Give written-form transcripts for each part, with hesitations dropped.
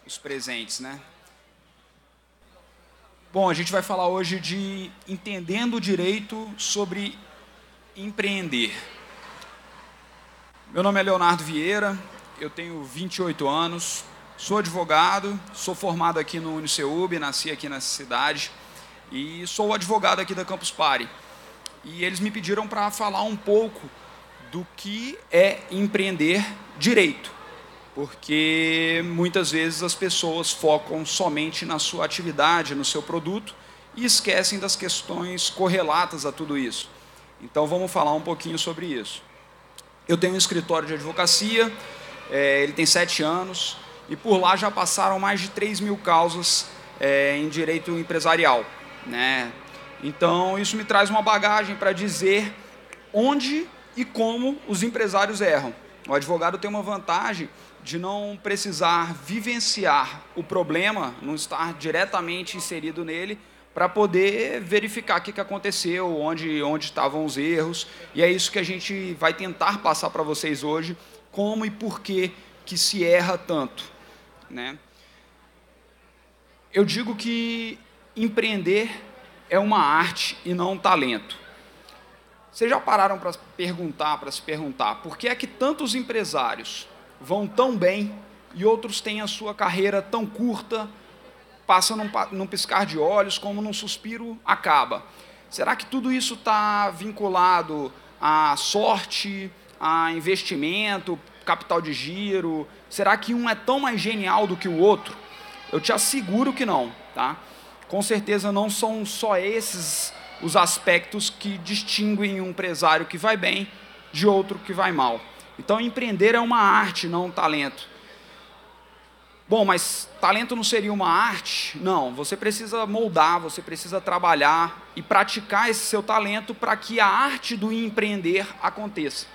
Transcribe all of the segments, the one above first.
os presentes, né? Bom, a gente vai falar hoje de entendendo o direito sobre empreender. Meu nome é Leonardo Vieira, eu tenho 28 anos, sou advogado, sou formado aqui no UniCeub, nasci aqui nessa cidade e sou o advogado aqui da Campus Party. E eles me pediram para falar um pouco do que é empreender direito, porque muitas vezes as pessoas focam somente na sua atividade, no seu produto, e esquecem das questões correlatas a tudo isso. Então vamos falar um pouquinho sobre isso. Eu tenho um escritório de advocacia, ele tem 7 anos, e por lá já passaram mais de 3.000 causas em direito empresarial, né? Então isso me traz uma bagagem para dizer onde e como os empresários erram. O advogado tem uma vantagem de não precisar vivenciar o problema, não estar diretamente inserido nele, para poder verificar o que aconteceu, onde estavam os erros. E é isso que a gente vai tentar passar para vocês hoje, como e por que se erra tanto, né? Eu digo que empreender é uma arte e não um talento. Vocês já pararam para se perguntar, por que é que tantos empresários vão tão bem e outros têm a sua carreira tão curta, passa num piscar de olhos, como num suspiro acaba? Será que tudo isso está vinculado à sorte, a investimento, capital de giro? Será que um é tão mais genial do que o outro? Eu te asseguro que não, tá? Com certeza não são só esses os aspectos que distinguem um empresário que vai bem de outro que vai mal. Então, empreender é uma arte, não um talento. Bom, mas talento não seria uma arte? Não, você precisa moldar, você precisa trabalhar e praticar esse seu talento para que a arte do empreender aconteça.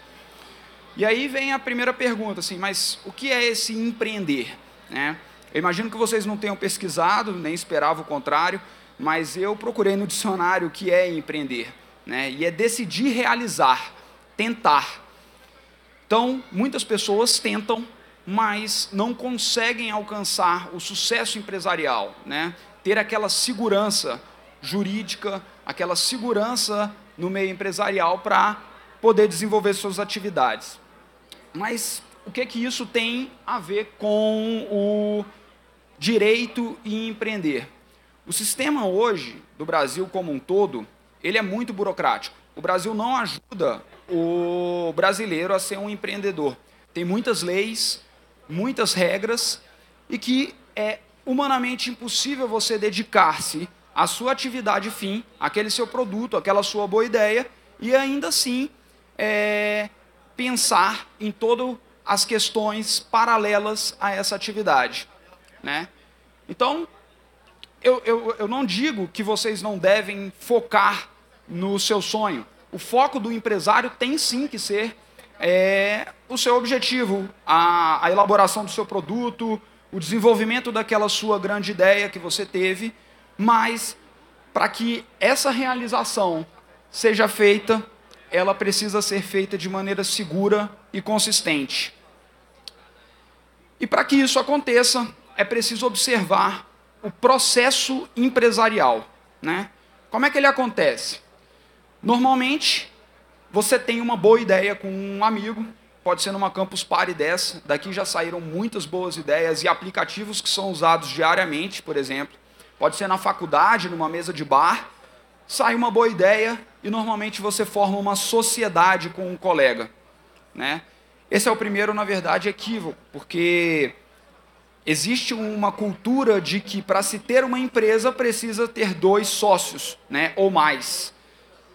E aí vem a primeira pergunta, assim, mas o que é esse empreender, né? Eu imagino que vocês não tenham pesquisado, nem esperava o contrário, mas eu procurei no dicionário o que é empreender, né? E é decidir realizar, tentar. Então, muitas pessoas tentam, mas não conseguem alcançar o sucesso empresarial, né? Ter aquela segurança jurídica, aquela segurança no meio empresarial para poder desenvolver suas atividades. Mas o que isso tem a ver com o direito e empreender? O sistema hoje, do Brasil como um todo, ele é muito burocrático. O Brasil não ajuda o brasileiro a ser um empreendedor. Tem muitas leis, muitas regras, e que é humanamente impossível você dedicar-se à sua atividade fim, àquele seu produto, àquela sua boa ideia, e ainda assim pensar em todas as questões paralelas a essa atividade, né? Então, eu não digo que vocês não devem focar no seu sonho. O foco do empresário tem sim que ser o seu objetivo, a elaboração do seu produto, o desenvolvimento daquela sua grande ideia que você teve, mas para que essa realização seja feita, ela precisa ser feita de maneira segura e consistente. E para que isso aconteça, é preciso observar o processo empresarial, né? Como é que ele acontece? Normalmente, você tem uma boa ideia com um amigo, pode ser numa Campus Party dessa, daqui já saíram muitas boas ideias e aplicativos que são usados diariamente, por exemplo. Pode ser na faculdade, numa mesa de bar, sai uma boa ideia e normalmente você forma uma sociedade com um colega, né? Esse é o primeiro, na verdade, equívoco, porque existe uma cultura de que para se ter uma empresa precisa ter 2 sócios, né, ou mais.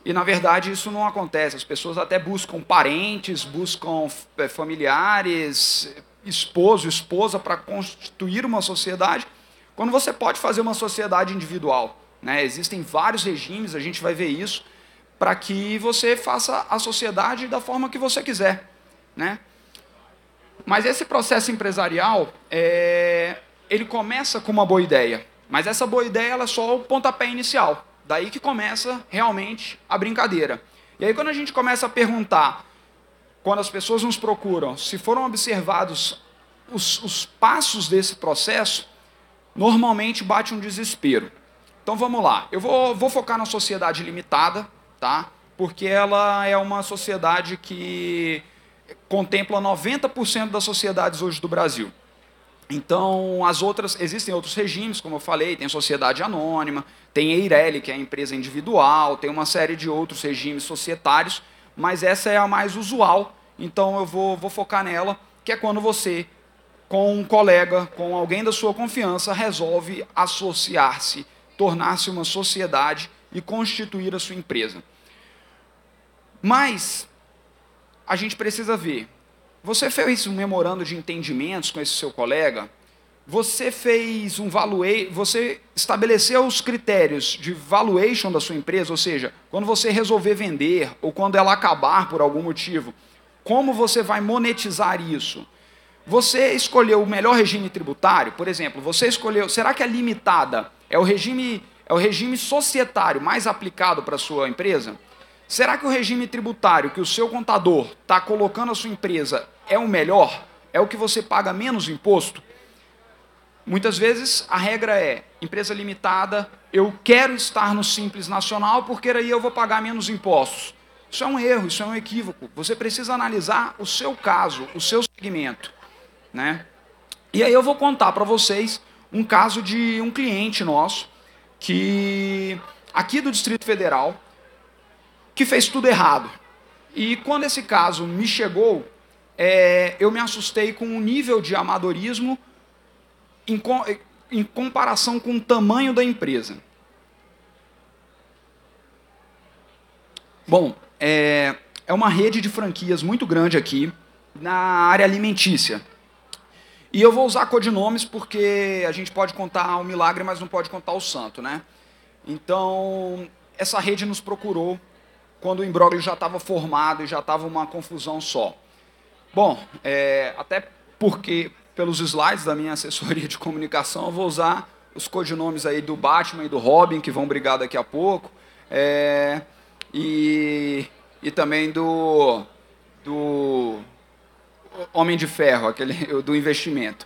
E, na verdade, isso não acontece. As pessoas até buscam parentes, buscam familiares, esposo, esposa, para constituir uma sociedade, quando você pode fazer uma sociedade individual, né? Existem vários regimes, a gente vai ver isso, para que você faça a sociedade da forma que você quiser, né? Mas esse processo empresarial, ele começa com uma boa ideia, mas essa boa ideia ela é só o pontapé inicial. Daí que começa realmente a brincadeira. E aí quando a gente começa a perguntar, quando as pessoas nos procuram, se foram observados os passos desse processo, normalmente bate um desespero. Então vamos lá, eu vou focar na sociedade limitada, tá? Porque ela é uma sociedade que contempla 90% das sociedades hoje do Brasil. Então, as outras, existem outros regimes, como eu falei, tem sociedade anônima, tem EIRELI, que é a empresa individual, tem uma série de outros regimes societários, mas essa é a mais usual, então eu vou focar nela, que é quando você, com um colega, com alguém da sua confiança, resolve associar-se, tornar-se uma sociedade e constituir a sua empresa. Mas a gente precisa ver, você fez um memorando de entendimentos com esse seu colega? Você fez um você estabeleceu os critérios de valuation da sua empresa, ou seja, quando você resolver vender ou quando ela acabar por algum motivo, como você vai monetizar isso? Você escolheu o melhor regime tributário? Por exemplo, você escolheu, será que a limitada é o regime societário mais aplicado para a sua empresa? Será que o regime tributário que o seu contador está colocando a sua empresa é o melhor? É o que você paga menos imposto? Muitas vezes a regra é, empresa limitada, eu quero estar no Simples Nacional porque aí eu vou pagar menos impostos. Isso é um erro, isso é um equívoco. Você precisa analisar o seu caso, o seu segmento, né? E aí eu vou contar para vocês um caso de um cliente nosso, que aqui do Distrito Federal, que fez tudo errado. E quando esse caso me chegou, eu me assustei com o nível de amadorismo em comparação com o tamanho da empresa. Bom, é uma rede de franquias muito grande aqui na área alimentícia. E eu vou usar codinomes porque a gente pode contar o milagre, mas não pode contar o santo, né? Então, essa rede nos procurou quando o imbróglio já estava formado e já estava uma confusão só. Bom, até porque, pelos slides da minha assessoria de comunicação, eu vou usar os codinomes aí do Batman e do Robin, que vão brigar daqui a pouco, e também do Homem de Ferro, do investimento.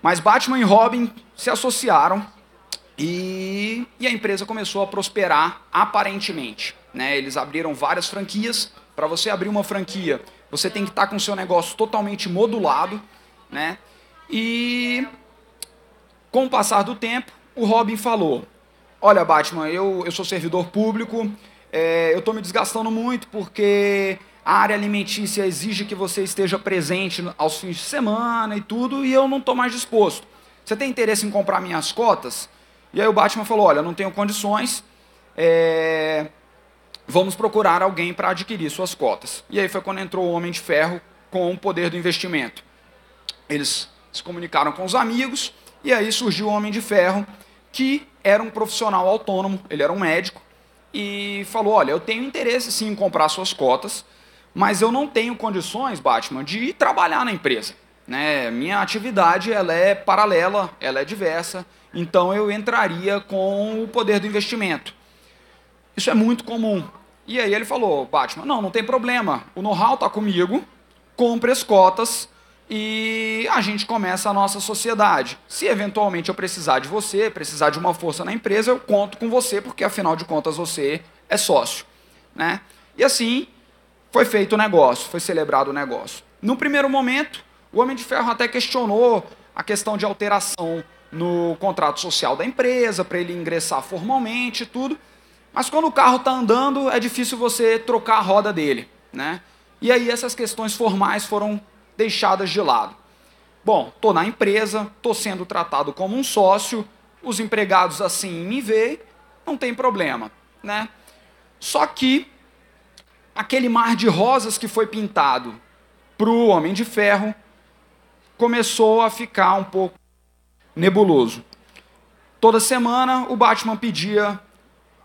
Mas Batman e Robin se associaram e a empresa começou a prosperar aparentemente, né? Eles abriram várias franquias. Para você abrir uma franquia, você tem que estar com o seu negócio totalmente modulado, né? E com o passar do tempo, o Robin falou, olha Batman, eu sou servidor público, eu estou me desgastando muito porque a área alimentícia exige que você esteja presente aos fins de semana e tudo, e eu não estou mais disposto. Você tem interesse em comprar minhas cotas? E aí o Batman falou, olha, não tenho condições, vamos procurar alguém para adquirir suas cotas. E aí foi quando entrou o Homem de Ferro com o poder do investimento. Eles se comunicaram com os amigos, e aí surgiu o Homem de Ferro, que era um profissional autônomo, ele era um médico, e falou, olha, eu tenho interesse sim em comprar suas cotas, mas eu não tenho condições, Batman, de trabalhar na empresa, né? Minha atividade ela é paralela, ela é diversa, então eu entraria com o poder do investimento. Isso é muito comum. E aí ele falou, Batman, não tem problema, o know-how está comigo, compre as cotas e a gente começa a nossa sociedade. Se eventualmente eu precisar de você, precisar de uma força na empresa, eu conto com você, porque afinal de contas você é sócio, né? E assim foi feito o negócio, foi celebrado o negócio. No primeiro momento, o Homem de Ferro até questionou a questão de alteração no contrato social da empresa, para ele ingressar formalmente e tudo, mas quando o carro está andando, é difícil você trocar a roda dele, né? E aí essas questões formais foram deixadas de lado. Bom, estou na empresa, estou sendo tratado como um sócio, os empregados assim me veem, não tem problema, né? Só que aquele mar de rosas que foi pintado para o Homem de Ferro começou a ficar um pouco nebuloso. Toda semana o Batman pedia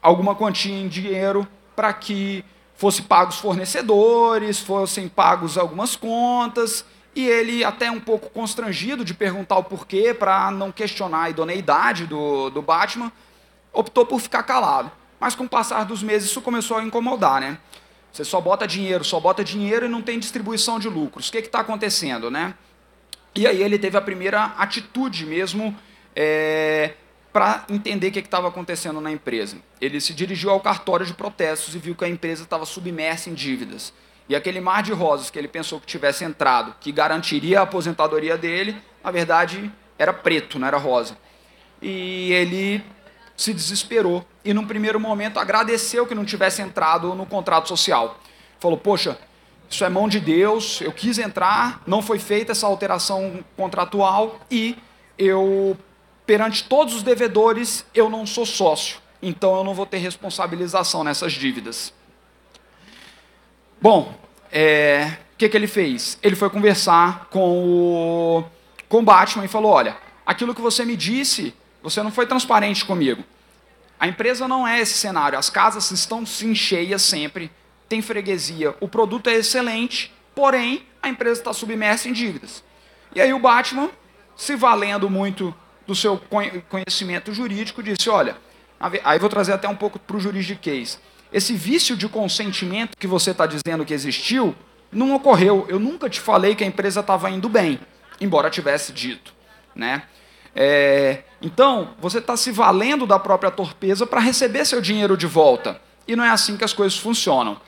alguma quantia em dinheiro para que fossem pagos fornecedores, fossem pagos algumas contas, e ele, até um pouco constrangido de perguntar o porquê, para não questionar a idoneidade do Batman, optou por ficar calado. Mas com o passar dos meses isso começou a incomodar, né? Você só bota dinheiro e não tem distribuição de lucros. O que está acontecendo, né? E aí ele teve a primeira atitude mesmo para entender o que estava acontecendo na empresa. Ele se dirigiu ao cartório de protestos e viu que a empresa estava submersa em dívidas. E aquele mar de rosas que ele pensou que tivesse entrado, que garantiria a aposentadoria dele, na verdade era preto, não era rosa. E ele se desesperou e, num primeiro momento, agradeceu que não tivesse entrado no contrato social. Falou, poxa, isso é mão de Deus, eu quis entrar, não foi feita essa alteração contratual e eu, perante todos os devedores, eu não sou sócio, então eu não vou ter responsabilização nessas dívidas. Bom, o que ele fez? Ele foi conversar com o Batman e falou, olha, aquilo que você me disse, você não foi transparente comigo. A empresa não é esse cenário, as casas estão sim cheias sempre, tem freguesia, o produto é excelente, porém a empresa está submersa em dívidas. E aí o Batman, se valendo muito do seu conhecimento jurídico, disse, olha, aí vou trazer até um pouco para o juridiquês, esse vício de consentimento que você está dizendo que existiu, não ocorreu, eu nunca te falei que a empresa estava indo bem, embora tivesse dito, né? Então, você está se valendo da própria torpeza para receber seu dinheiro de volta. E não é assim que as coisas funcionam.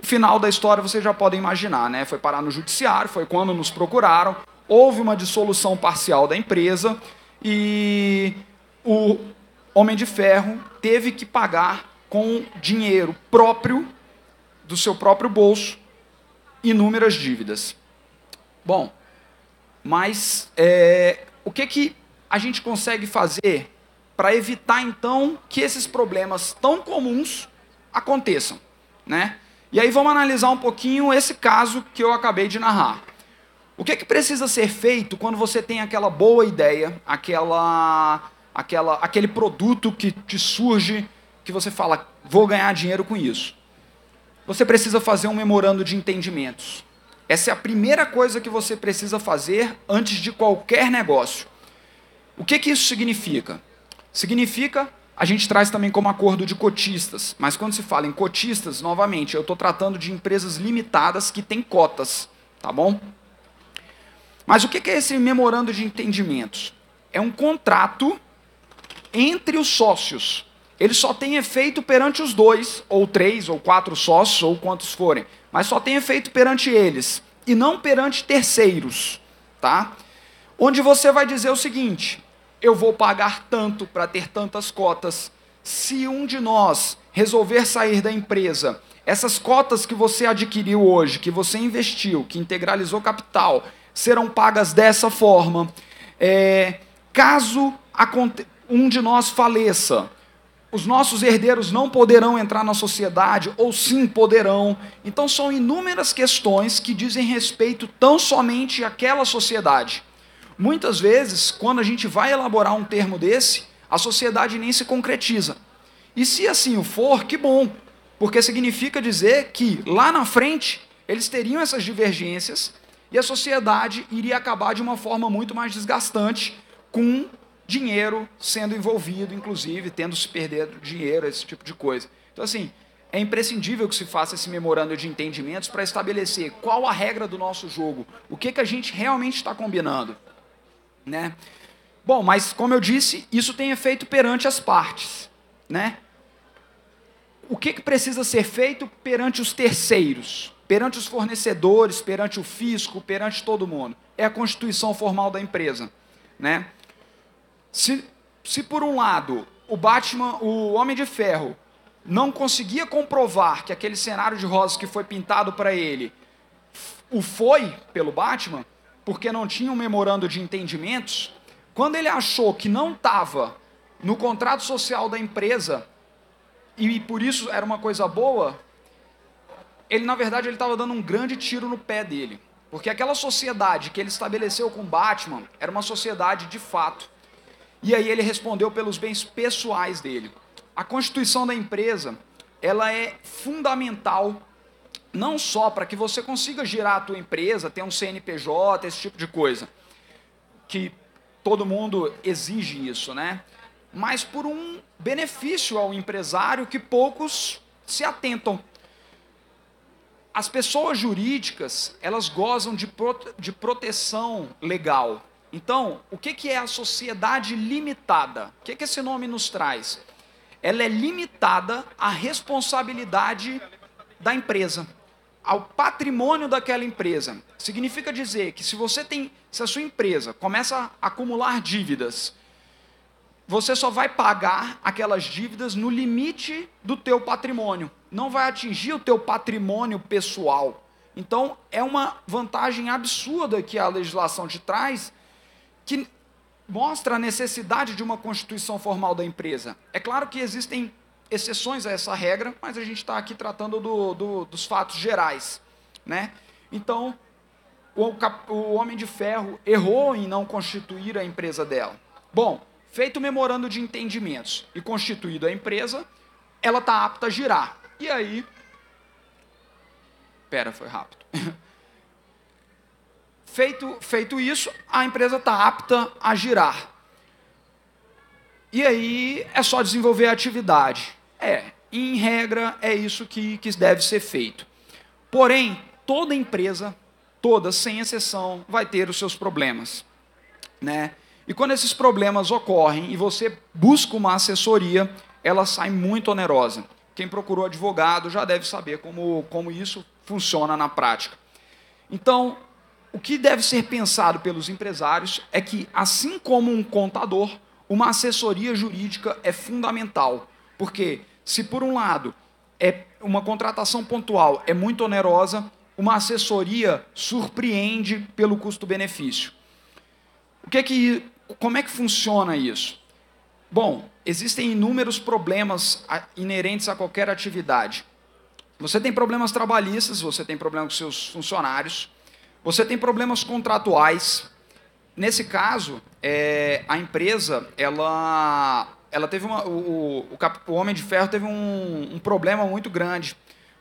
O final da história vocês já podem imaginar, né? Foi parar no judiciário, foi quando nos procuraram, houve uma dissolução parcial da empresa e o Homem de Ferro teve que pagar com dinheiro próprio, do seu próprio bolso, inúmeras dívidas. Bom, mas o que a gente consegue fazer para evitar, então, que esses problemas tão comuns aconteçam, né? E aí vamos analisar um pouquinho esse caso que eu acabei de narrar. O que precisa ser feito quando você tem aquela boa ideia, aquele produto que te surge, que você fala, vou ganhar dinheiro com isso? Você precisa fazer um memorando de entendimentos. Essa é a primeira coisa que você precisa fazer antes de qualquer negócio. O que isso significa? Significa, a gente traz também como acordo de cotistas, mas quando se fala em cotistas, novamente, eu estou tratando de empresas limitadas que têm cotas, tá bom? Mas o que é esse memorando de entendimentos? É um contrato entre os sócios. Ele só tem efeito perante os 2, ou 3, ou 4 sócios, ou quantos forem, mas só tem efeito perante eles, e não perante terceiros, tá? Onde você vai dizer o seguinte, eu vou pagar tanto para ter tantas cotas, se um de nós resolver sair da empresa, essas cotas que você adquiriu hoje, que você investiu, que integralizou capital, serão pagas dessa forma. Caso um de nós faleça, os nossos herdeiros não poderão entrar na sociedade, ou sim poderão. Então são inúmeras questões que dizem respeito tão somente àquela sociedade. Muitas vezes, quando a gente vai elaborar um termo desse, a sociedade nem se concretiza. E se assim o for, que bom, porque significa dizer que lá na frente eles teriam essas divergências e a sociedade iria acabar de uma forma muito mais desgastante, com dinheiro sendo envolvido, inclusive, tendo se perder dinheiro, esse tipo de coisa. Então, assim, é imprescindível que se faça esse memorando de entendimentos para estabelecer qual a regra do nosso jogo, o que a gente realmente está combinando, né? Bom, mas, como eu disse, isso tem efeito perante as partes, né? O que precisa ser feito perante os terceiros, perante os fornecedores, perante o fisco, perante todo mundo? É a constituição formal da empresa, né? Se por um lado o Homem de Ferro não conseguia comprovar que aquele cenário de rosas que foi pintado para ele o foi pelo Batman, porque não tinha um memorando de entendimentos, quando ele achou que não estava no contrato social da empresa, e por isso era uma coisa boa, ele na verdade estava dando um grande tiro no pé dele, porque aquela sociedade que ele estabeleceu com o Batman era uma sociedade de fato. E aí ele respondeu pelos bens pessoais dele. A constituição da empresa, ela é fundamental, não só para que você consiga girar a tua empresa, ter um CNPJ, esse tipo de coisa, que todo mundo exige isso, né? Mas por um benefício ao empresário que poucos se atentam. As pessoas jurídicas, elas gozam de proteção legal. Então, o que é a sociedade limitada? O que esse nome nos traz? Ela é limitada à responsabilidade da empresa, ao patrimônio daquela empresa. Significa dizer que se a sua empresa começa a acumular dívidas, você só vai pagar aquelas dívidas no limite do teu patrimônio. Não vai atingir o teu patrimônio pessoal. Então, é uma vantagem absurda que a legislação te traz, que mostra a necessidade de uma constituição formal da empresa. É claro que existem exceções a essa regra, mas a gente está aqui tratando dos fatos gerais, né? Então, o Homem de Ferro errou em não constituir a empresa dela. Bom, feito o memorando de entendimentos e constituído a empresa, ela está apta a girar. E aí... foi rápido. Feito isso, a empresa está apta a girar. E aí é só desenvolver a atividade. Em regra, é isso que deve ser feito. Porém, toda empresa, toda, sem exceção, vai ter os seus problemas, né? E quando esses problemas ocorrem e você busca uma assessoria, ela sai muito onerosa. Quem procurou advogado já deve saber como isso funciona na prática. Então, o que deve ser pensado pelos empresários é que, assim como um contador, uma assessoria jurídica é fundamental. Porque, se por um lado uma contratação pontual é muito onerosa, uma assessoria surpreende pelo custo-benefício. Como é que funciona isso? Bom, existem inúmeros problemas inerentes a qualquer atividade. Você tem problemas trabalhistas, você tem problemas com seus funcionários, você tem problemas contratuais. Nesse caso, a empresa, ela teve o Homem de Ferro teve um problema muito grande,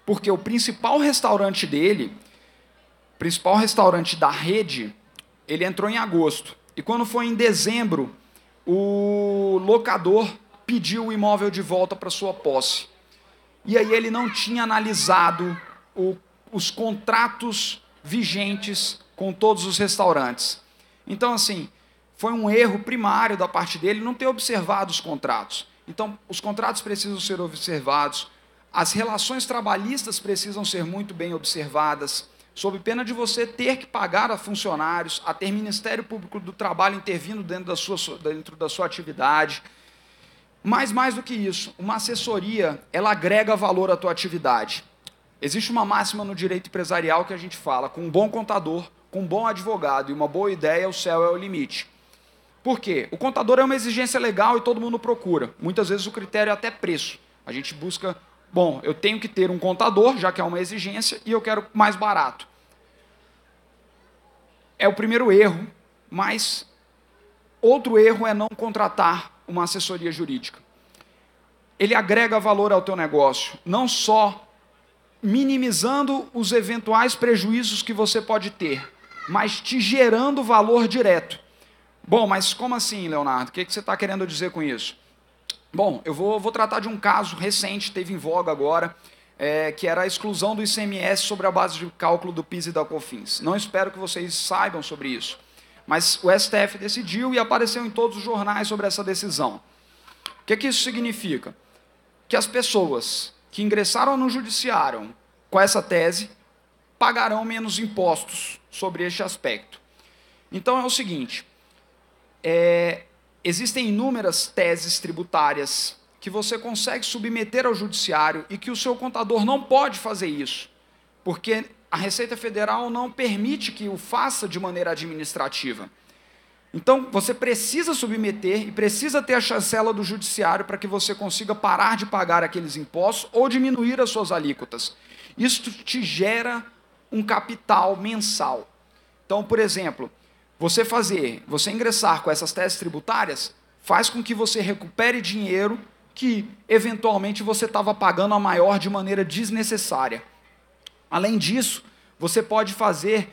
porque o principal restaurante dele, o principal restaurante da rede, ele entrou em agosto. E quando foi em dezembro, o locador pediu o imóvel de volta para sua posse. E aí ele não tinha analisado os contratos vigentes com todos os restaurantes. Então, assim, foi um erro primário da parte dele não ter observado os contratos. Então, os contratos precisam ser observados, as relações trabalhistas precisam ser muito bem observadas, sob pena de você ter que pagar a funcionários, a ter Ministério Público do Trabalho intervindo dentro da sua atividade. Mas, mais do que isso, uma assessoria, ela agrega valor à tua atividade. Existe uma máxima no direito empresarial que a gente fala, com um bom contador, com um bom advogado e uma boa ideia, o céu é o limite. Por quê? O contador é uma exigência legal e todo mundo procura. Muitas vezes o critério é até preço. A gente busca, bom, eu tenho que ter um contador, já que é uma exigência, e eu quero mais barato. É o primeiro erro, mas outro erro é não contratar uma assessoria jurídica. Ele agrega valor ao teu negócio, não só minimizando os eventuais prejuízos que você pode ter, mas te gerando valor direto. Bom, mas como assim, Leonardo? O que você está querendo dizer com isso? Bom, eu vou tratar de um caso recente, teve em voga agora, que era a exclusão do ICMS sobre a base de cálculo do PIS e da COFINS. Não espero que vocês saibam sobre isso, mas o STF decidiu e apareceu em todos os jornais sobre essa decisão. O que isso significa? Que as pessoas que ingressaram no judiciário com essa tese pagarão menos impostos sobre este aspecto. Então é o seguinte, existem inúmeras teses tributárias que você consegue submeter ao judiciário e que o seu contador não pode fazer isso, porque a Receita Federal não permite que o faça de maneira administrativa. Então, você precisa submeter e precisa ter a chancela do judiciário para que você consiga parar de pagar aqueles impostos ou diminuir as suas alíquotas. Isso te gera um capital mensal. Então, por exemplo, você ingressar com essas teses tributárias faz com que você recupere dinheiro que, eventualmente, você estava pagando a maior de maneira desnecessária. Além disso, você pode fazer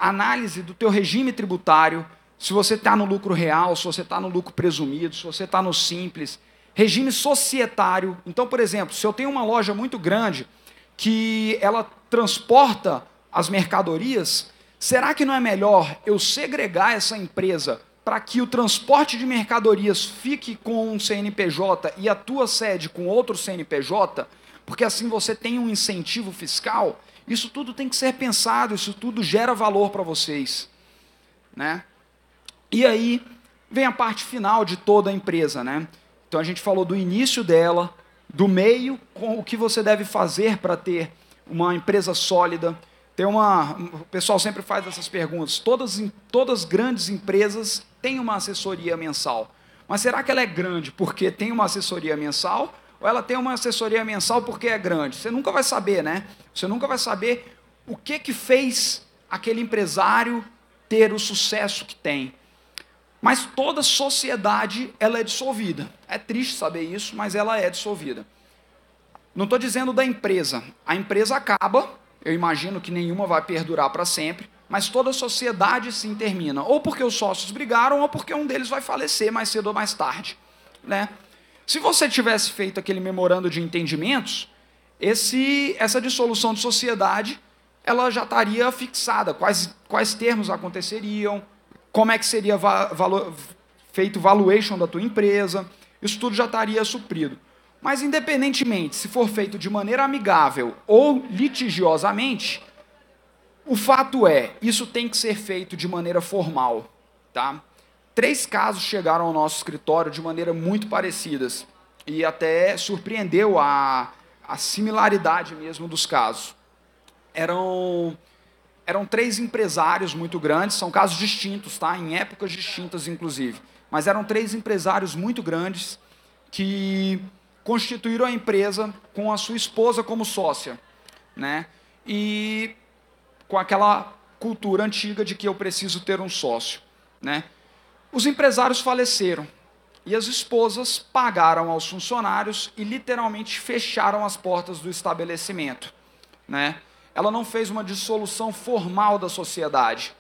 análise do teu regime tributário, se você está no lucro real, se você está no lucro presumido, se você está no simples, regime societário. Então, por exemplo, se eu tenho uma loja muito grande, que ela transporta as mercadorias, será que não é melhor eu segregar essa empresa para que o transporte de mercadorias fique com um CNPJ e a tua sede com outro CNPJ, porque assim você tem um incentivo fiscal? Isso tudo tem que ser pensado, isso tudo gera valor para vocês, né? E aí vem a parte final de toda a empresa, né? Então a gente falou do início dela, do meio, com o que você deve fazer para ter uma empresa sólida. O pessoal sempre faz essas perguntas. Todas grandes empresas têm uma assessoria mensal. Mas será que ela é grande porque tem uma assessoria mensal? Ou ela tem uma assessoria mensal porque é grande? Você nunca vai saber, né? Você nunca vai saber o que fez aquele empresário ter o sucesso que tem. Mas toda sociedade ela é dissolvida. É triste saber isso, mas ela é dissolvida. Não estou dizendo da empresa. A empresa acaba, eu imagino que nenhuma vai perdurar para sempre, mas toda a sociedade sim termina. Ou porque os sócios brigaram, ou porque um deles vai falecer mais cedo ou mais tarde, né? Se você tivesse feito aquele memorando de entendimentos, essa dissolução de sociedade ela já estaria fixada. Quais termos aconteceriam, como é que seria feito valuation da tua empresa, isso tudo já estaria suprido. Mas, independentemente, se for feito de maneira amigável ou litigiosamente, o fato é, isso tem que ser feito de maneira formal, tá? 3 casos chegaram ao nosso escritório de maneira muito parecidas, e até surpreendeu a similaridade mesmo dos casos. Eram 3 empresários muito grandes, são casos distintos, tá? Em épocas distintas, inclusive. Mas eram 3 empresários muito grandes que constituíram a empresa com a sua esposa como sócia, né? E com aquela cultura antiga de que eu preciso ter um sócio, né? Os empresários faleceram e as esposas pagaram aos funcionários e literalmente fecharam as portas do estabelecimento, né? Ela não fez uma dissolução formal da sociedade.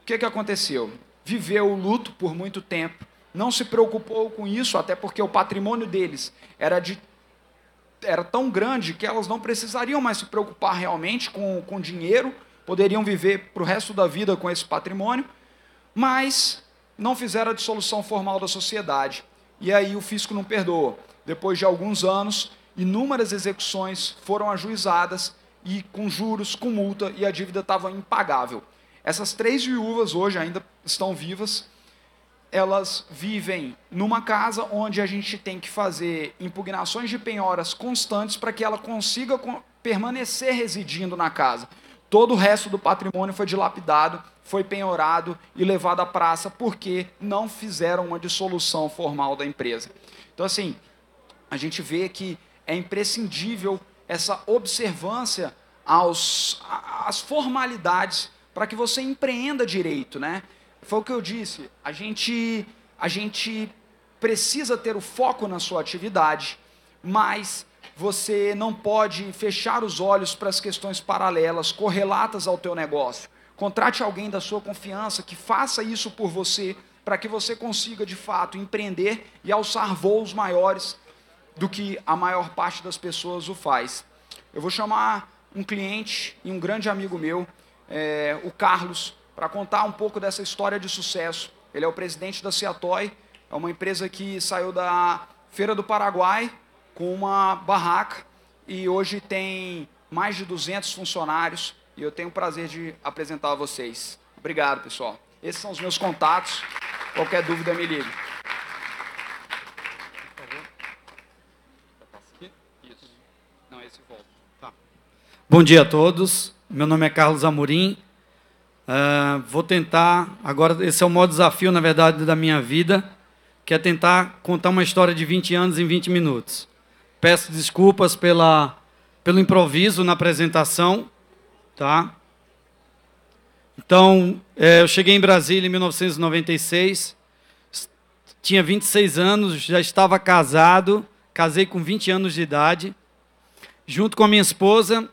O que aconteceu? Viveu o luto por muito tempo, não se preocupou com isso, até porque o patrimônio deles era tão grande que elas não precisariam mais se preocupar realmente com dinheiro, poderiam viver para o resto da vida com esse patrimônio, mas não fizeram a dissolução formal da sociedade. E aí o fisco não perdoou. Depois de alguns anos, inúmeras execuções foram ajuizadas, e com juros, com multa, e a dívida estava impagável. Essas 3 viúvas hoje ainda estão vivas, elas vivem numa casa onde a gente tem que fazer impugnações de penhoras constantes para que ela consiga permanecer residindo na casa. Todo o resto do patrimônio foi dilapidado, foi penhorado e levado à praça porque não fizeram uma dissolução formal da empresa. Então, assim, a gente vê que é imprescindível essa observância às formalidades para que você empreenda direito, né? Foi o que eu disse, a gente precisa ter o foco na sua atividade, mas você não pode fechar os olhos para as questões paralelas, correlatas ao teu negócio. Contrate alguém da sua confiança que faça isso por você, para que você consiga, de fato, empreender e alçar voos maiores do que a maior parte das pessoas o faz. Eu vou chamar um cliente e um grande amigo meu, o Carlos, para contar um pouco dessa história de sucesso. Ele é o presidente da Seatoy, é uma empresa que saiu da Feira do Paraguai com uma barraca e hoje tem mais de 200 funcionários e eu tenho o prazer de apresentar a vocês. Obrigado, pessoal. Esses são os meus contatos. Qualquer dúvida, me ligue. Bom dia a todos, meu nome é Carlos Amorim, vou tentar, agora esse é o maior desafio na verdade da minha vida, que é tentar contar uma história de 20 anos em 20 minutos. Peço desculpas pelo improviso na apresentação, tá? Então, eu cheguei em Brasília em 1996, tinha 26 anos, já estava casado, casei com 20 anos de idade, junto com a minha esposa.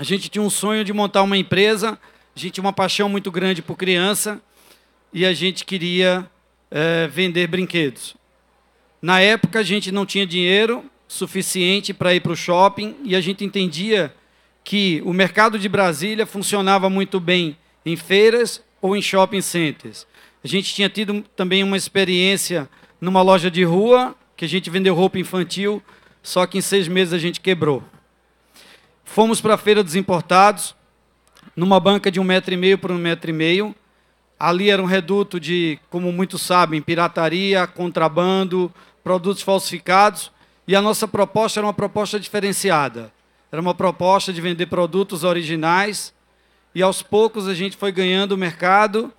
A gente tinha um sonho de montar uma empresa, a gente tinha uma paixão muito grande por criança e a gente queria vender brinquedos. Na época, a gente não tinha dinheiro suficiente para ir para o shopping e a gente entendia que o mercado de Brasília funcionava muito bem em feiras ou em shopping centers. A gente tinha tido também uma experiência numa loja de rua, que a gente vendeu roupa infantil, só que em 6 meses a gente quebrou. Fomos para a Feira dos Importados, numa banca de 1,5 m por 1,5 m. Ali era um reduto de, como muitos sabem, pirataria, contrabando, produtos falsificados. E a nossa proposta era uma proposta diferenciada. Era uma proposta de vender produtos originais. E aos poucos a gente foi ganhando o mercado.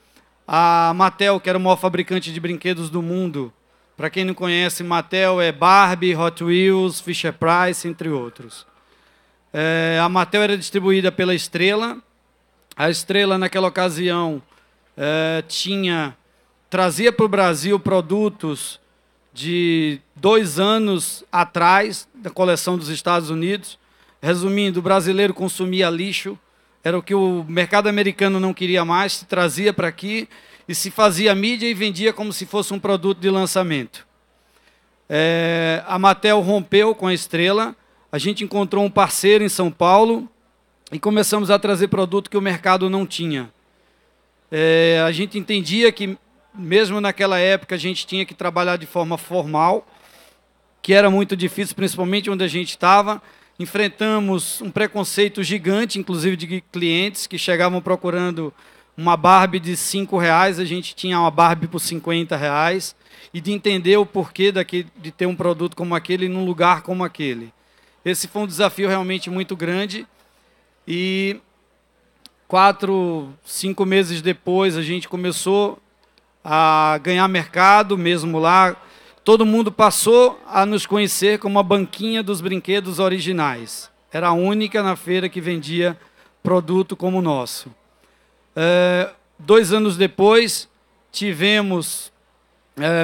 A Mattel, que era o maior fabricante de brinquedos do mundo. Para quem não conhece, Mattel é Barbie, Hot Wheels, Fisher-Price, entre outros. A Mattel era distribuída pela Estrela. A Estrela, naquela ocasião, trazia para o Brasil produtos de 2 anos atrás, da coleção dos Estados Unidos. Resumindo, o brasileiro consumia lixo, era o que o mercado americano não queria mais, se trazia para aqui e se fazia mídia e vendia como se fosse um produto de lançamento. A Mattel rompeu com a Estrela, a gente encontrou um parceiro em São Paulo e começamos a trazer produto que o mercado não tinha. A gente entendia que, mesmo naquela época, a gente tinha que trabalhar de forma formal, que era muito difícil, principalmente onde a gente estava. Enfrentamos um preconceito gigante, inclusive de clientes que chegavam procurando uma Barbie de R$5, a gente tinha uma Barbie por R$50, e de entender o porquê de ter um produto como aquele num lugar como aquele. Esse foi um desafio realmente muito grande, e 4, 5 meses depois a gente começou a ganhar mercado mesmo lá. Todo mundo passou a nos conhecer como a banquinha dos brinquedos originais. Era a única na feira que vendia produto como o nosso. 2 anos depois, tivemos...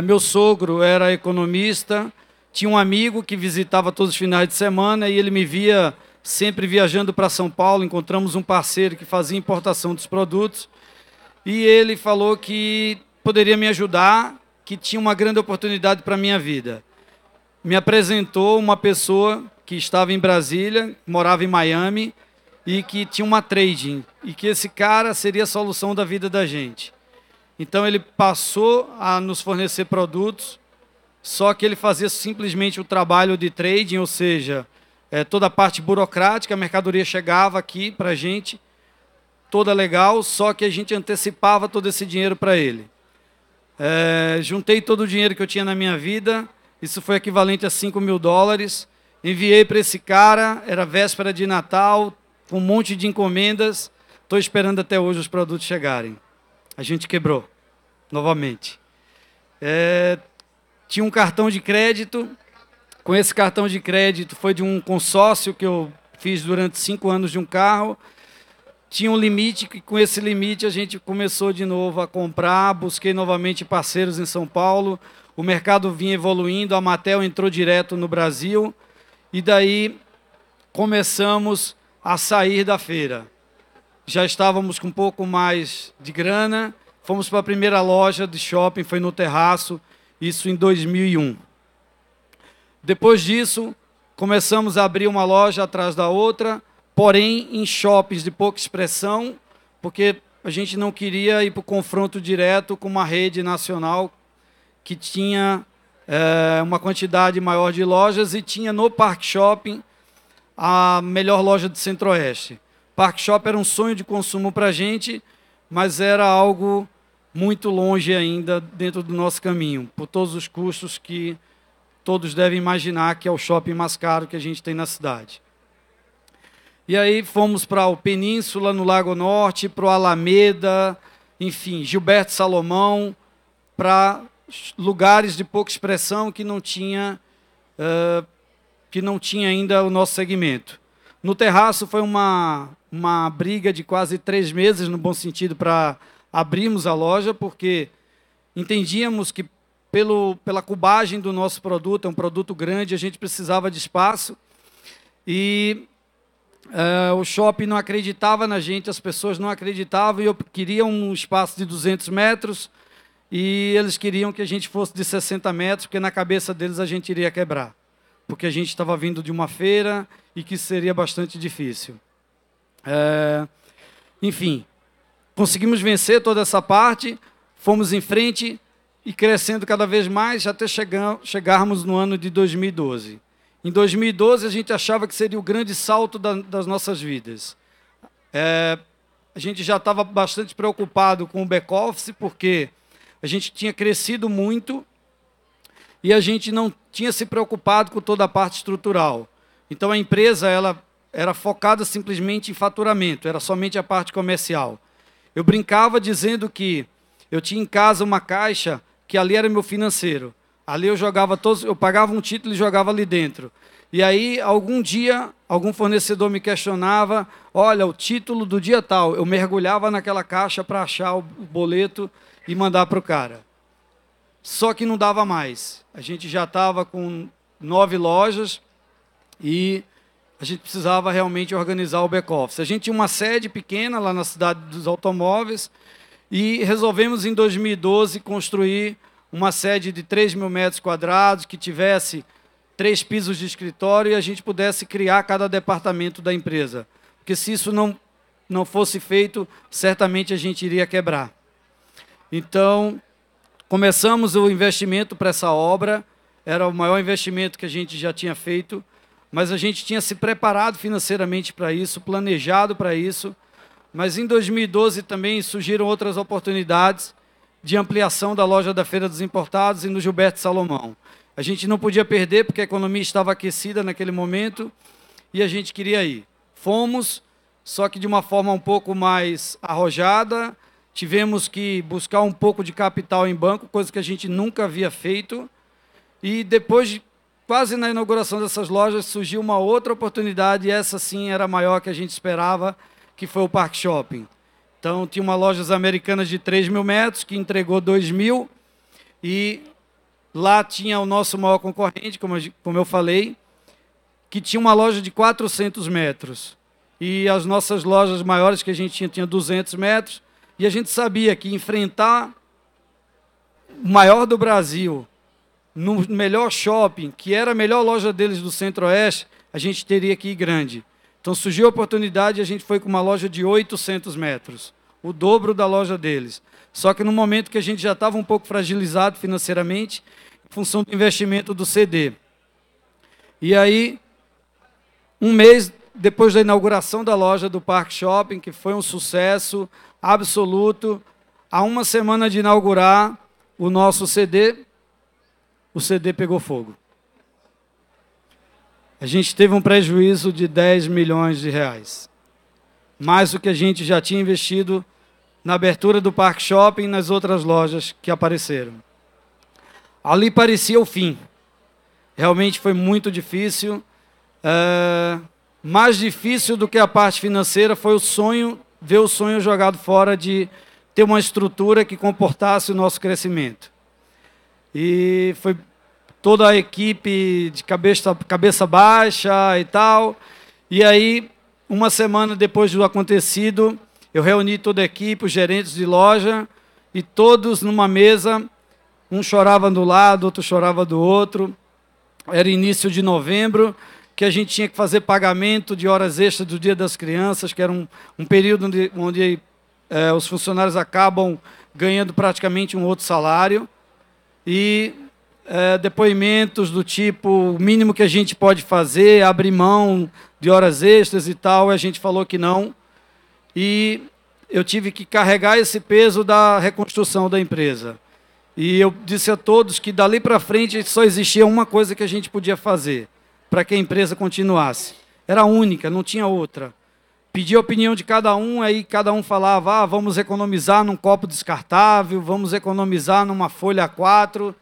meu sogro era economista, tinha um amigo que visitava todos os finais de semana e ele me via sempre viajando para São Paulo. Encontramos um parceiro que fazia importação dos produtos e ele falou que poderia me ajudar, que tinha uma grande oportunidade para a minha vida. Me apresentou uma pessoa que estava em Brasília, morava em Miami, e que tinha uma trading, e que esse cara seria a solução da vida da gente. Então ele passou a nos fornecer produtos, só que ele fazia simplesmente o trabalho de trading, ou seja, toda a parte burocrática, a mercadoria chegava aqui para a gente, toda legal, só que a gente antecipava todo esse dinheiro para ele. Juntei todo o dinheiro que eu tinha na minha vida, isso foi equivalente a $5.000, enviei para esse cara, era véspera de Natal, com um monte de encomendas, estou esperando até hoje os produtos chegarem. A gente quebrou, novamente. Tinha um cartão de crédito, com esse cartão de crédito foi de um consórcio que eu fiz durante 5 anos de um carro. Tinha um limite, que com esse limite a gente começou de novo a comprar, busquei novamente parceiros em São Paulo, o mercado vinha evoluindo, a Mattel entrou direto no Brasil, e daí começamos a sair da feira. Já estávamos com um pouco mais de grana, fomos para a primeira loja de shopping, foi no Terraço, isso em 2001. Depois disso, começamos a abrir uma loja atrás da outra, porém em shoppings de pouca expressão, porque a gente não queria ir para o confronto direto com uma rede nacional que tinha uma quantidade maior de lojas e tinha no Park Shopping a melhor loja do Centro-Oeste. Park Shopping era um sonho de consumo para a gente, mas era algo muito longe ainda dentro do nosso caminho, por todos os custos que todos devem imaginar que é o shopping mais caro que a gente tem na cidade. E aí fomos para o Península, no Lago Norte, para o Alameda, enfim, Gilberto Salomão, para lugares de pouca expressão que não tinha ainda o nosso segmento. No Terraço foi uma briga de quase 3 meses, no bom sentido, para abrirmos a loja, porque entendíamos que pela cubagem do nosso produto, é um produto grande, a gente precisava de espaço, e o shopping não acreditava na gente, as pessoas não acreditavam, e eu queria um espaço de 200 metros, e eles queriam que a gente fosse de 60 metros, porque na cabeça deles a gente iria quebrar, porque a gente estava vindo de uma feira e que seria bastante difícil. Enfim, conseguimos vencer toda essa parte, fomos em frente e crescendo cada vez mais até chegarmos no ano de 2012. Em 2012, a gente achava que seria o grande salto das nossas vidas. A gente já estava bastante preocupado com o back-office, porque a gente tinha crescido muito e a gente não tinha se preocupado com toda a parte estrutural. Então, a empresa ela era focada simplesmente em faturamento, era somente a parte comercial. Eu brincava dizendo que eu tinha em casa uma caixa que ali era meu financeiro. Ali eu pagava um título e jogava ali dentro. E aí, algum dia, algum fornecedor me questionava, olha, o título do dia tal, eu mergulhava naquela caixa para achar o boleto e mandar para o cara. Só que não dava mais. A gente já estava com 9 lojas e a gente precisava realmente organizar o back-office. A gente tinha uma sede pequena lá na cidade dos automóveis e resolvemos, em 2012, construir uma sede de 3.000 metros quadrados, que tivesse 3 pisos de escritório e a gente pudesse criar cada departamento da empresa. Porque se isso não fosse feito, certamente a gente iria quebrar. Então, começamos o investimento para essa obra, era o maior investimento que a gente já tinha feito, mas a gente tinha se preparado financeiramente para isso, planejado para isso, mas em 2012 também surgiram outras oportunidades de ampliação da loja da Feira dos Importados e no Gilberto Salomão. A gente não podia perder, porque a economia estava aquecida naquele momento, e a gente queria ir. Fomos, só que de uma forma um pouco mais arrojada, tivemos que buscar um pouco de capital em banco, coisa que a gente nunca havia feito, e depois, quase na inauguração dessas lojas, surgiu uma outra oportunidade, e essa sim era maior que a gente esperava, que foi o Parque Shopping. Então, tinha uma loja Americanas de 3.000 metros, que entregou 2.000, e lá tinha o nosso maior concorrente, como eu falei, que tinha uma loja de 400 metros. E as nossas lojas maiores que a gente tinha 200 metros, e a gente sabia que enfrentar o maior do Brasil, no melhor shopping, que era a melhor loja deles do Centro-Oeste, a gente teria que ir grande. Então surgiu a oportunidade e a gente foi com uma loja de 800 metros, o dobro da loja deles. Só que no momento que a gente já estava um pouco fragilizado financeiramente, em função do investimento do CD. E aí, um mês depois da inauguração da loja do Parque Shopping, que foi um sucesso absoluto, há uma semana de inaugurar o nosso CD, o CD pegou fogo. A gente teve um prejuízo de 10 milhões de reais. Mais do que a gente já tinha investido na abertura do Parque Shopping e nas outras lojas que apareceram. Ali parecia o fim. Realmente foi muito difícil. Mais difícil do que a parte financeira foi ver o sonho jogado fora de ter uma estrutura que comportasse o nosso crescimento. E foi toda a equipe de cabeça baixa e tal. E aí, uma semana depois do acontecido, eu reuni toda a equipe, os gerentes de loja, e todos numa mesa, um chorava do lado, outro chorava do outro. Era início de novembro, que a gente tinha que fazer pagamento de horas extras do Dia das Crianças, que era um período onde os funcionários acabam ganhando praticamente um outro salário. E depoimentos do tipo, o mínimo que a gente pode fazer, abrir mão de horas extras e tal, a gente falou que não. E eu tive que carregar esse peso da reconstrução da empresa. E eu disse a todos que dali para frente só existia uma coisa que a gente podia fazer para que a empresa continuasse. Era única, não tinha outra. Pedi a opinião de cada um, aí cada um falava, vamos economizar num copo descartável, vamos economizar numa folha A4.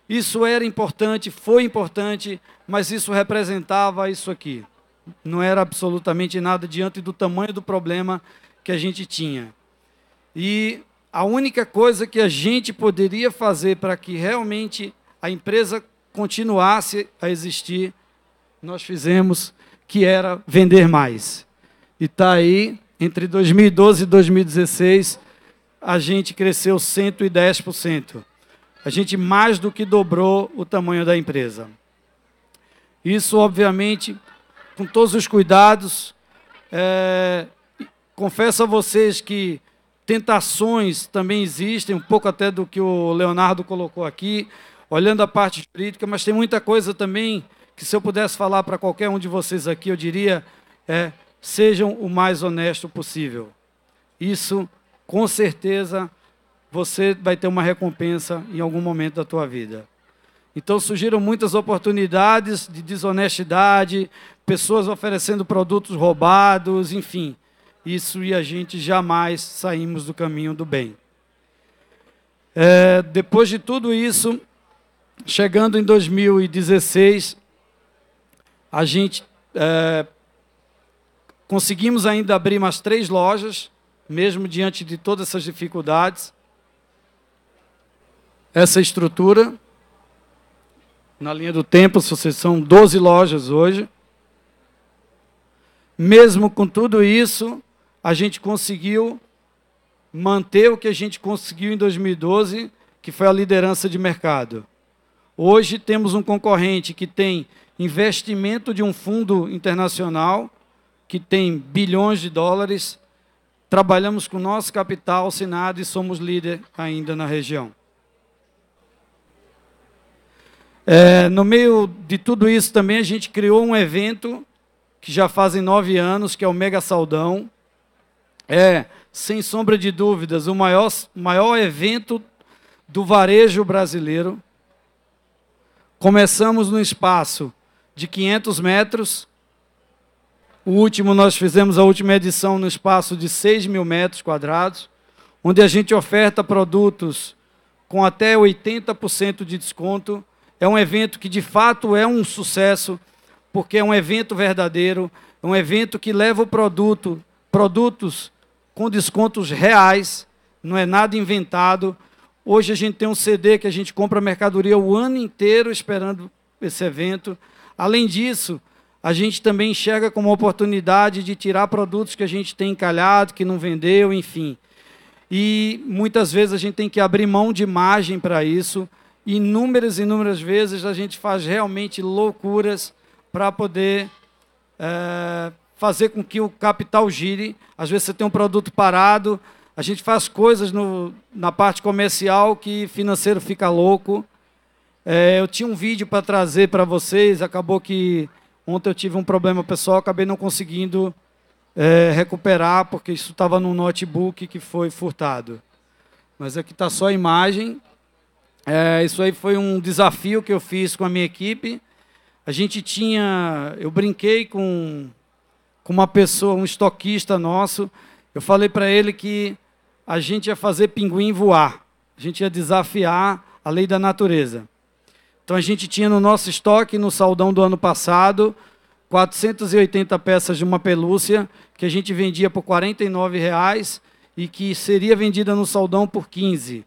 Isso era importante, foi importante, mas isso representava isso aqui. Não era absolutamente nada diante do tamanho do problema que a gente tinha. E a única coisa que a gente poderia fazer para que realmente a empresa continuasse a existir, nós fizemos, que era vender mais. E está aí, entre 2012 e 2016, a gente cresceu 110%. A gente mais do que dobrou o tamanho da empresa. Isso, obviamente, com todos os cuidados, confesso a vocês que tentações também existem, um pouco até do que o Leonardo colocou aqui, olhando a parte jurídica, mas tem muita coisa também que, se eu pudesse falar para qualquer um de vocês aqui, eu diria, sejam o mais honesto possível. Isso, com certeza, você vai ter uma recompensa em algum momento da tua vida. Então, surgiram muitas oportunidades de desonestidade, pessoas oferecendo produtos roubados, enfim. Isso, e a gente jamais saímos do caminho do bem. Depois de tudo isso, chegando em 2016, a gente conseguimos ainda abrir mais 3 lojas, mesmo diante de todas essas dificuldades. Essa estrutura, na linha do tempo, são 12 lojas hoje. Mesmo com tudo isso, a gente conseguiu manter o que a gente conseguiu em 2012, que foi a liderança de mercado. Hoje temos um concorrente que tem investimento de um fundo internacional, que tem bilhões de dólares. Trabalhamos com nosso capital assinado e somos líder ainda na região. No meio de tudo isso também a gente criou um evento que já fazem 9 anos, que é o Mega Saldão. Sem sombra de dúvidas, o maior evento do varejo brasileiro. Começamos no espaço de 500 metros. Nós fizemos a última edição no espaço de 6.000 metros quadrados, onde a gente oferta produtos com até 80% de desconto. É um evento que, de fato, é um sucesso, porque é um evento verdadeiro, é um evento que leva o produtos com descontos reais, não é nada inventado. Hoje a gente tem um CD que a gente compra mercadoria o ano inteiro esperando esse evento. Além disso, a gente também enxerga como uma oportunidade de tirar produtos que a gente tem encalhado, que não vendeu, enfim. E muitas vezes a gente tem que abrir mão de margem para isso. Inúmeras vezes a gente faz realmente loucuras para poder fazer com que o capital gire. Às vezes você tem um produto parado, a gente faz coisas na parte comercial que financeiro fica louco. Eu tinha um vídeo para trazer para vocês, acabou que ontem eu tive um problema pessoal, acabei não conseguindo recuperar, porque isso estava num notebook que foi furtado. Mas aqui está só a imagem. Isso aí foi um desafio que eu fiz com a minha equipe. Eu brinquei com uma pessoa, um estoquista nosso. Eu falei para ele que a gente ia fazer pinguim voar. A gente ia desafiar a lei da natureza. Então a gente tinha no nosso estoque, no saldão do ano passado, 480 peças de uma pelúcia, que a gente vendia por R$ 49,00 e que seria vendida no saldão por 15.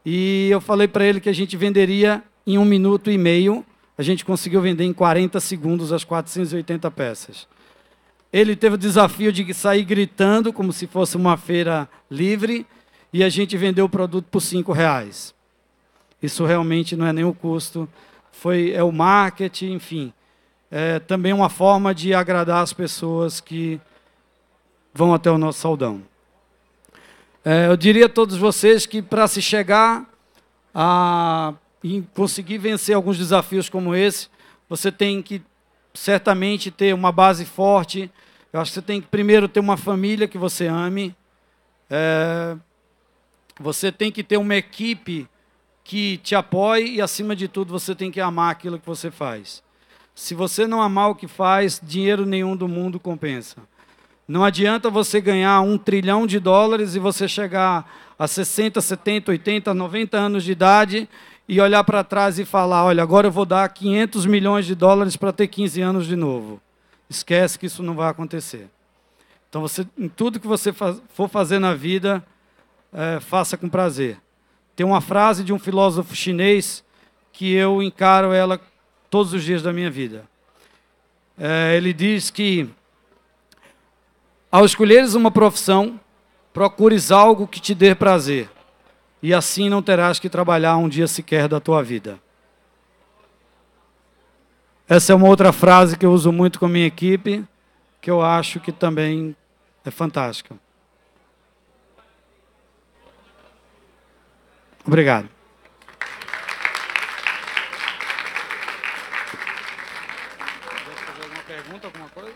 E eu falei para ele que a gente venderia em 1 minuto e meio. A gente conseguiu vender em 40 segundos as 480 peças. Ele teve o desafio de sair gritando, como se fosse uma feira livre, e a gente vendeu o produto por R$ 5,00. Isso realmente não é nem o custo, é o marketing, enfim. É também uma forma de agradar as pessoas que vão até o nosso saldão. Eu diria a todos vocês que, para se chegar e conseguir vencer alguns desafios como esse, você tem que certamente ter uma base forte. Eu acho que você tem que primeiro ter uma família que você ame. Você tem que ter uma equipe que te apoie e, acima de tudo, você tem que amar aquilo que você faz. Se você não amar o que faz, dinheiro nenhum do mundo compensa. Não adianta você ganhar $1 trilhão e você chegar a 60, 70, 80, 90 anos de idade e olhar para trás e falar, olha, agora eu vou dar $500 milhões para ter 15 anos de novo. Esquece que isso não vai acontecer. Então, em tudo que você for fazer na vida, faça com prazer. Tem uma frase de um filósofo chinês que eu encaro ela todos os dias da minha vida. Ele diz que, ao escolheres uma profissão, procures algo que te dê prazer, e assim não terás que trabalhar um dia sequer da tua vida. Essa é uma outra frase que eu uso muito com a minha equipe, que eu acho que também é fantástica. Obrigado. Alguma coisa?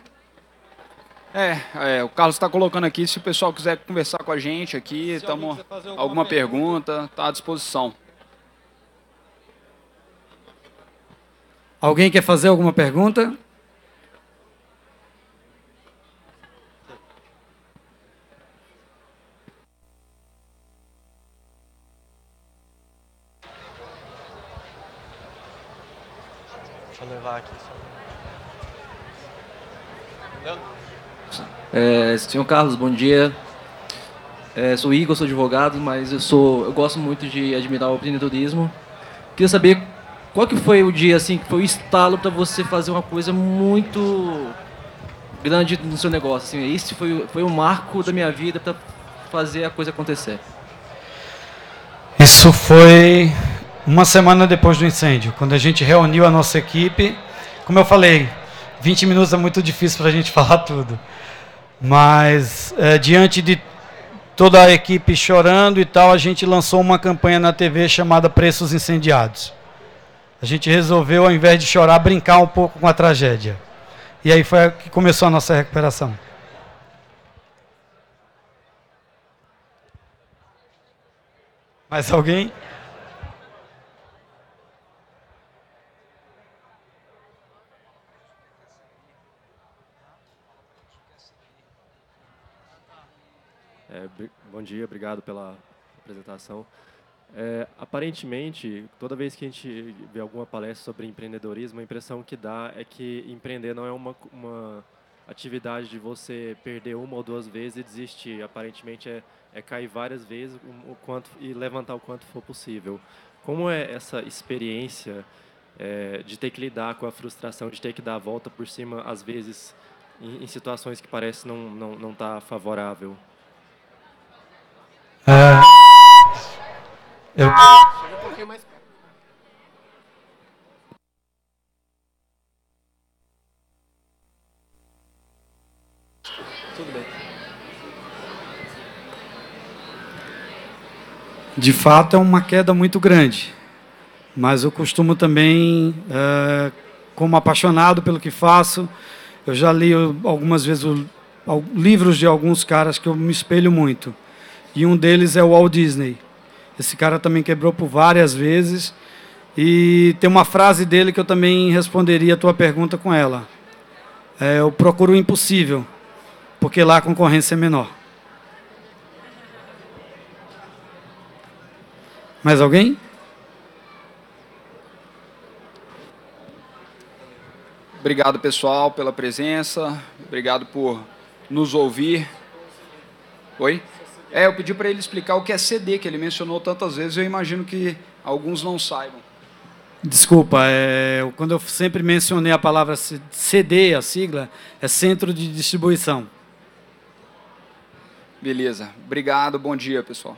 O Carlos está colocando aqui, se o pessoal quiser conversar com a gente aqui, alguma pergunta, está à disposição. Alguém quer fazer alguma pergunta? Deixa eu levar aqui. Senhor Carlos, bom dia. Sou Igor, sou advogado, mas eu gosto muito de admirar o empreendedorismo. Queria saber qual que foi o dia assim que foi o estalo para você fazer uma coisa muito grande no seu negócio. Assim, esse foi o marco da minha vida para fazer a coisa acontecer. Isso foi uma semana depois do incêndio, quando a gente reuniu a nossa equipe. Como eu falei, 20 minutos é muito difícil para a gente falar tudo. Mas, diante de toda a equipe chorando e tal, a gente lançou uma campanha na TV chamada Preços Incendiados. A gente resolveu, ao invés de chorar, brincar um pouco com a tragédia. E aí foi que começou a nossa recuperação. Mais alguém? Bom dia, obrigado pela apresentação. Aparentemente, toda vez que a gente vê alguma palestra sobre empreendedorismo, a impressão que dá é que empreender não é uma atividade de você perder uma ou duas vezes e desistir. Aparentemente é cair várias vezes e levantar o quanto for possível. Como é essa experiência de ter que lidar com a frustração, de ter que dar a volta por cima, às vezes, em situações que parece não estar favorável? Eu... Chega um pouquinho mais perto. Tudo bem. De fato, é uma queda muito grande. Mas eu costumo também, como apaixonado pelo que faço, eu já li algumas vezes livros de alguns caras que eu me espelho muito. E um deles é o Walt Disney. Esse cara também quebrou por várias vezes. E tem uma frase dele que eu também responderia a tua pergunta com ela. Eu procuro o impossível, porque lá a concorrência é menor. Mais alguém? Obrigado, pessoal, pela presença. Obrigado por nos ouvir. Oi? Eu pedi para ele explicar o que é CD, que ele mencionou tantas vezes, eu imagino que alguns não saibam. Desculpa, quando eu sempre mencionei a palavra CD, a sigla, é Centro de Distribuição. Beleza. Obrigado, bom dia, pessoal.